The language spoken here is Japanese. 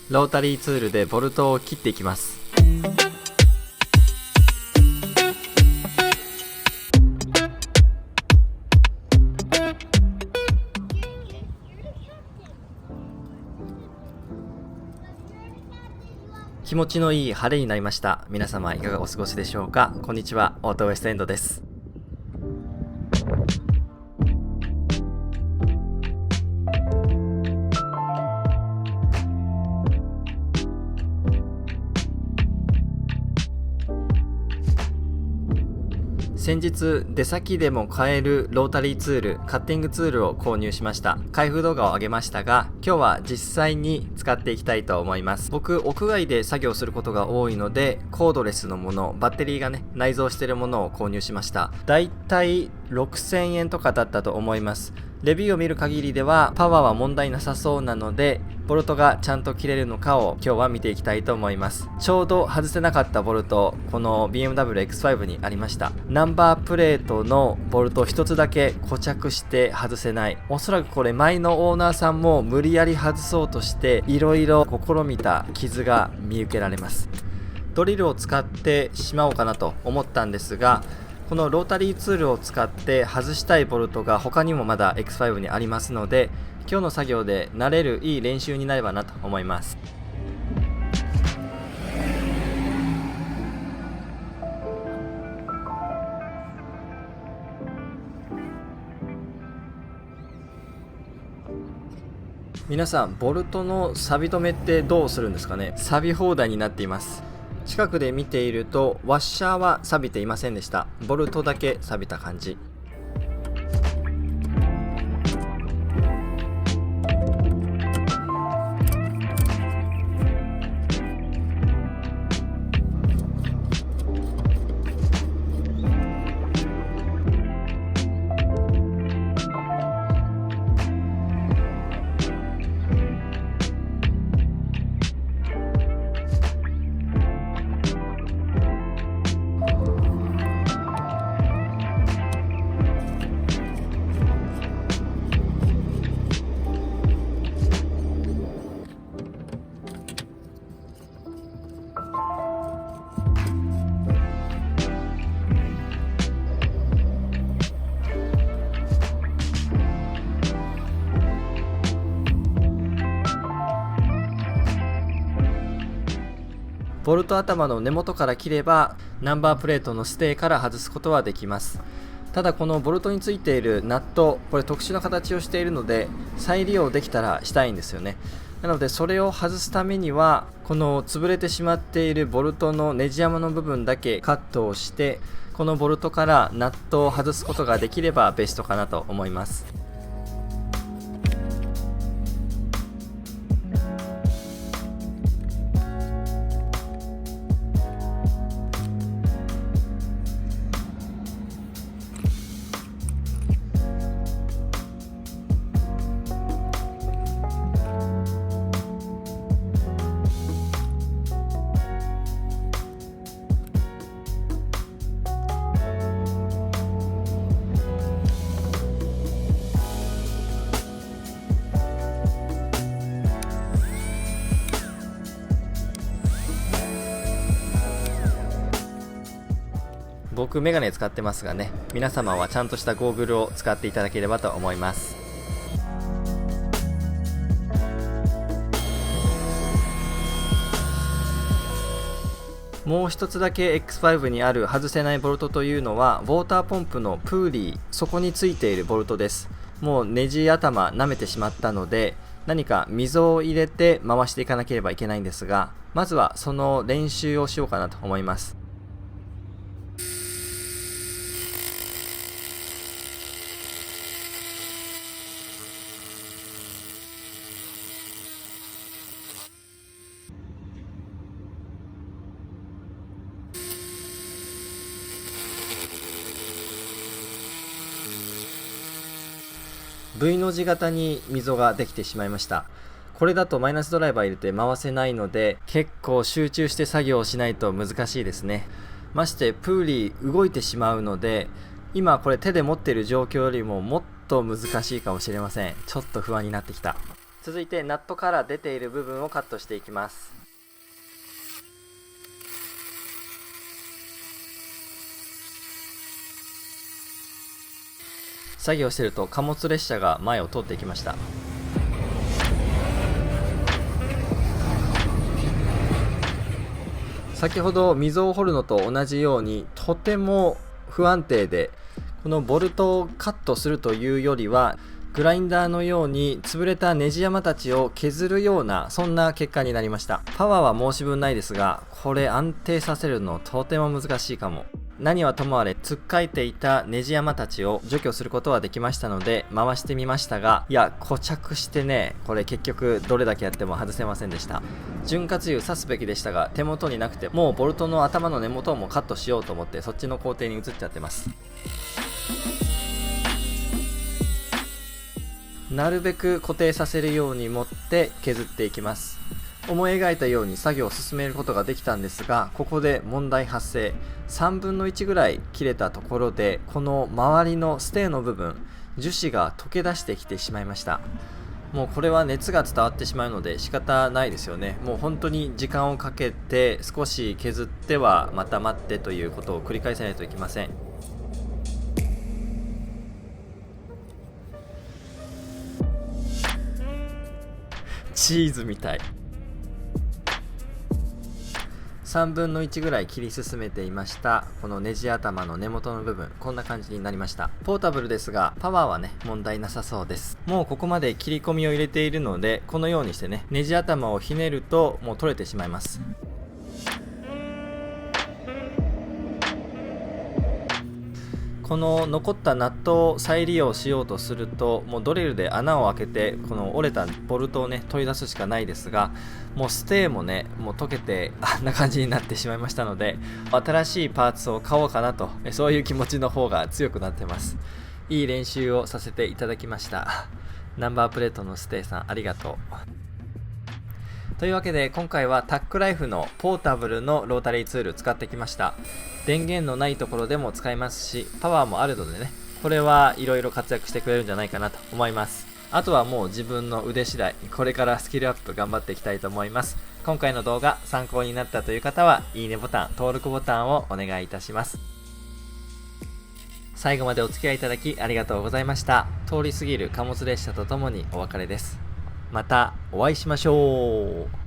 ロータリーツールでボルトを切っていきます。気持ちのいい晴れになりました。皆様いかがお過ごしでしょうか。こんにちは、オートウエストエンドです。先日出先でも買えるロータリーツール、カッティングツールを購入しました。開封動画を上げましたが、今日は実際に使っていきたいと思います。僕、屋外で作業することが多いので、コードレスのもの、バッテリーがね、内蔵しているものを購入しました。だいたい6000円とかだったと思います。レビューを見る限りではパワーは問題なさそうなので、ボルトがちゃんと切れるのかを今日は見ていきたいと思います。ちょうど外せなかったボルト、この BMW X5 にありました。ナンバープレートのボルト一つだけ固着して外せない。おそらくこれ前のオーナーさんも無理やり外そうとしていろいろ試みた傷が見受けられます。ドリルを使ってしまおうかなと思ったんですが、このロータリーツールを使って外したいボルトが他にもまだ X5 にありますので、今日の作業で慣れるいい練習になればなと思います。皆さん、ボルトの錆止めってどうするんですかね。錆び放題になっています。近くで見ているとワッシャーは錆びていませんでした。ボルトだけ錆びた感じ。ボルト頭の根元から切ればナンバープレートのステーから外すことはできます。ただこのボルトについているナット、これ特殊な形をしているので再利用できたらしたいんですよね。なのでそれを外すためにはこの潰れてしまっているボルトのネジ山の部分だけカットをして、このボルトからナットを外すことができればベストかなと思います。僕メガネ使ってますがね、皆様はちゃんとしたゴーグルを使っていただければと思います。もう一つだけ X5 にある外せないボルトというのは、ウォーターポンプのプーリー、そこについているボルトです。もうネジ頭舐めてしまったので、何か溝を入れて回していかなければいけないんですが、まずはその練習をしようかなと思います。V の字型に溝ができてしまいました。これだとマイナスドライバー入れて回せないので、結構集中して作業をしないと難しいですね。ましてプーリー動いてしまうので、今これ手で持っている状況よりももっと難しいかもしれません。ちょっと不安になってきた。続いてナットから出ている部分をカットしていきます。作業していると貨物列車が前を通っていきました。先ほど溝を掘るのと同じようにとても不安定で、このボルトをカットするというよりはグラインダーのように潰れたネジ山たちを削るような、そんな結果になりました。パワーは申し分ないですが、これ安定させるのとても難しいかも。何はともあれ、つっかえていたネジ山たちを除去することはできましたので回してみましたが、いや固着してね、これ結局どれだけやっても外せませんでした。潤滑油刺すべきでしたが手元になくて、もうボルトの頭の根元もカットしようと思ってそっちの工程に移っちゃってます。なるべく固定させるように持って削っていきます。思い描いたように作業を進めることができたんですが、ここで問題発生。3分の1ぐらい切れたところで、この周りのステーの部分、樹脂が溶け出してきてしまいました。もうこれは熱が伝わってしまうので仕方ないですよね。もう本当に時間をかけて少し削ってはまた待ってということを繰り返さないといけません。チーズみたい。3分の1ぐらい切り進めていました。このネジ頭の根元の部分、こんな感じになりました。ポータブルですがパワーはね問題なさそうです。もうここまで切り込みを入れているので、このようにしてねネジ頭をひねるともう取れてしまいます。この残ったナットを再利用しようとすると、もうドリルで穴を開けてこの折れたボルトをね取り出すしかないですが、もうステーもねもう溶けてあんな感じになってしまいましたので、新しいパーツを買おうかなと、そういう気持ちの方が強くなってます。いい練習をさせていただきました。ナンバープレートのステーさんありがとう。というわけで今回はタックライフのポータブルのロータリーツール使ってきました。電源のないところでも使えますし、パワーもあるのでね、これはいろいろ活躍してくれるんじゃないかなと思います。あとはもう自分の腕次第、これからスキルアップ頑張っていきたいと思います。今回の動画参考になったという方はいいねボタン、登録ボタンをお願いいたします。最後までお付き合いいただきありがとうございました。通り過ぎる貨物列車とともにお別れです。またお会いしましょう。